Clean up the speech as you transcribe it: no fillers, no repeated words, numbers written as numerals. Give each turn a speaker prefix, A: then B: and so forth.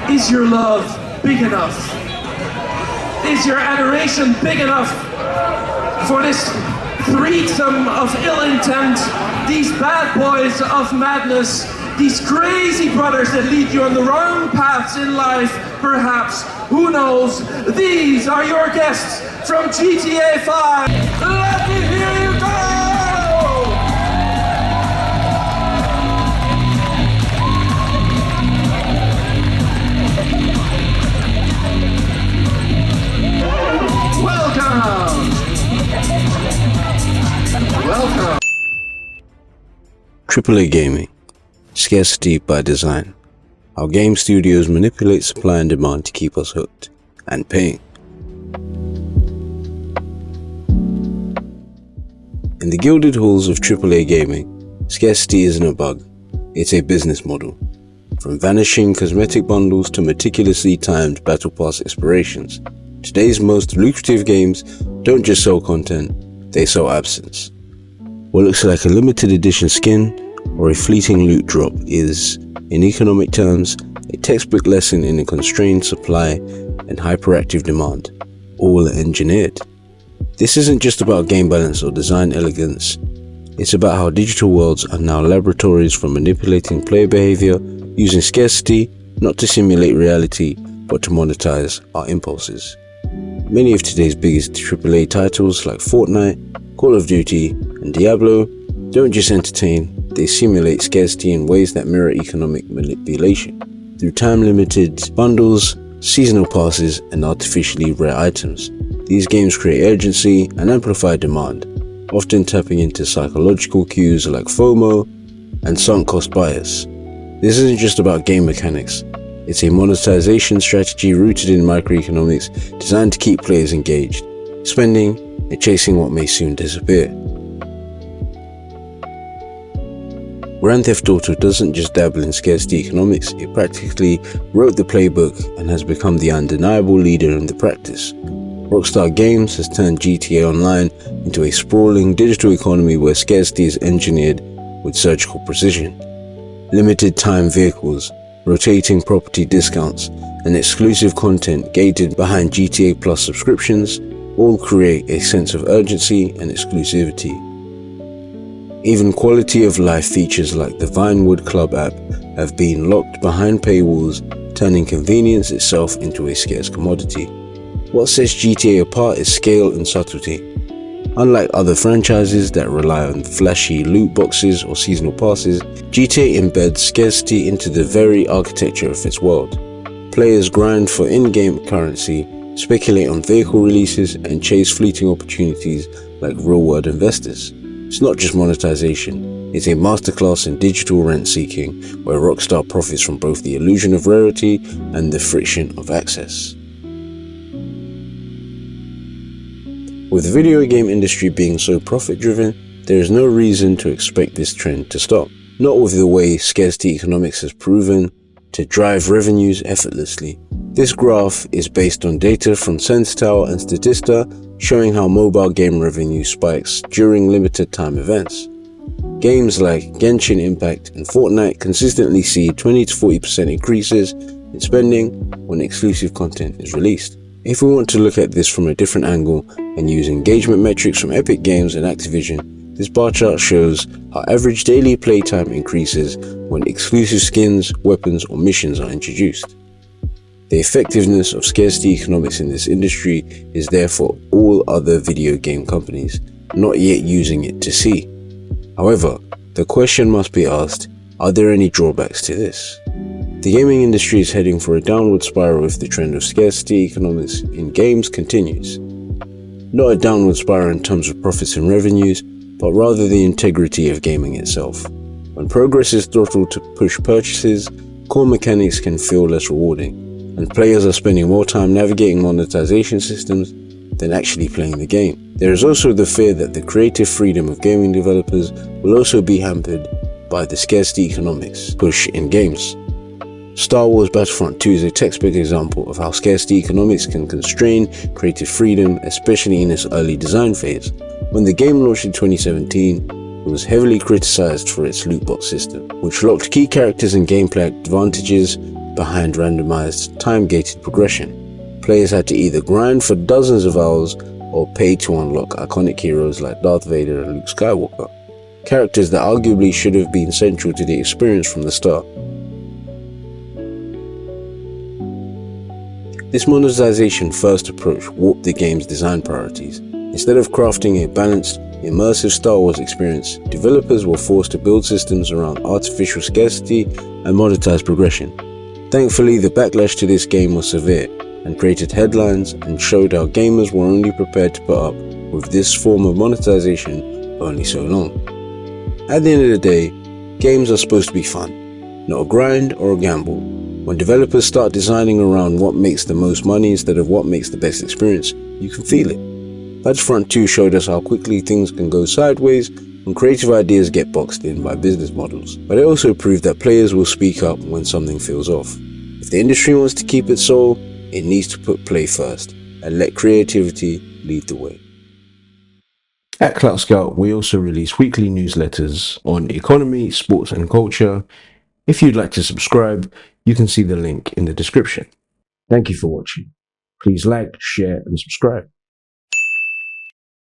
A: Is your love big enough? Is your adoration big enough for this threesome of ill intent, these bad boys of madness, these crazy brothers that lead you on the wrong paths in life, perhaps? Who knows? These are your guests from GTA 5. Let me hear you go! Welcome!
B: AAA gaming. Scarcity by design. How game studios manipulate supply and demand to keep us hooked and paying. In the gilded halls of AAA gaming, scarcity isn't a bug, it's a business model. From vanishing cosmetic bundles to meticulously timed battle pass expirations, today's most lucrative games don't just sell content, they sell absence. What looks like a limited edition skin or a fleeting loot drop is, in economic terms, a textbook lesson in a constrained supply and hyperactive demand, all engineered. This isn't just about game balance or design elegance, it's about how digital worlds are now laboratories for manipulating player behavior, using scarcity not to simulate reality but to monetize our impulses. Many of today's biggest AAA titles like Fortnite, Call of Duty, and Diablo don't just entertain, they simulate scarcity in ways that mirror economic manipulation. Through time-limited bundles, seasonal passes, and artificially rare items, these games create urgency and amplify demand, often tapping into psychological cues like FOMO and sunk cost bias. This isn't just about game mechanics, it's a monetization strategy rooted in microeconomics designed to keep players engaged, spending and chasing what may soon disappear. Grand Theft Auto doesn't just dabble in scarcity economics, it practically wrote the playbook and has become the undeniable leader in the practice. Rockstar Games has turned GTA Online into a sprawling digital economy where scarcity is engineered with surgical precision. Limited time vehicles, rotating property discounts, and exclusive content gated behind GTA Plus subscriptions all create a sense of urgency and exclusivity. Even quality of life features like the Vinewood Club app have been locked behind paywalls, turning convenience itself into a scarce commodity. What sets GTA apart is scale and subtlety. Unlike other franchises that rely on flashy loot boxes or seasonal passes, GTA embeds scarcity into the very architecture of its world. Players grind for in-game currency, speculate on vehicle releases, and chase fleeting opportunities like real-world investors. It's not just monetization, it's a masterclass in digital rent-seeking where Rockstar profits from both the illusion of rarity and the friction of access. With the video game industry being so profit-driven, there is no reason to expect this trend to stop. Not with the way scarcity economics has proven to drive revenues effortlessly. This graph is based on data from Senstal and Statista showing how mobile game revenue spikes during limited time events. Games like Genshin Impact and Fortnite consistently see 20 to 40% increases in spending when exclusive content is released. If we want to look at this from a different angle and use engagement metrics from Epic Games and Activision, this bar chart shows how average daily playtime increases when exclusive skins, weapons, or missions are introduced. The effectiveness of scarcity economics in this industry is there for all other video game companies not yet using it to see. However, the question must be asked, are there any drawbacks to this? The gaming industry is heading for a downward spiral if the trend of scarcity economics in games continues. Not a downward spiral in terms of profits and revenues, but rather the integrity of gaming itself. When progress is throttled to push purchases, core mechanics can feel less rewarding, and players are spending more time navigating monetization systems than actually playing the game. There is also the fear that the creative freedom of gaming developers will also be hampered by the scarcity economics push in games. Star Wars Battlefront 2 is a textbook example of how scarcity economics can constrain creative freedom, especially in its early design phase. When the game launched in 2017, it was heavily criticized for its loot box system, which locked key characters and gameplay advantages behind randomized, time-gated progression. Players had to either grind for dozens of hours or pay to unlock iconic heroes like Darth Vader and Luke Skywalker, characters that arguably should have been central to the experience from the start. This monetization-first approach warped the game's design priorities. Instead of crafting a balanced, immersive Star Wars experience, developers were forced to build systems around artificial scarcity and monetized progression. Thankfully, the backlash to this game was severe and created headlines and showed how gamers were only prepared to put up with this form of monetization only so long. At the end of the day, games are supposed to be fun, not a grind or a gamble. When developers start designing around what makes the most money instead of what makes the best experience, you can feel it. Battlefront 2 showed us how quickly things can go sideways when creative ideas get boxed in by business models. But it also proved that players will speak up when something feels off. If the industry wants to keep its soul, it needs to put play first and let creativity lead the way. At Cloutskout, we also release weekly newsletters on economy, sports and culture. If you'd like to subscribe, you can see the link in the description. Thank you for watching. Please like, share and subscribe.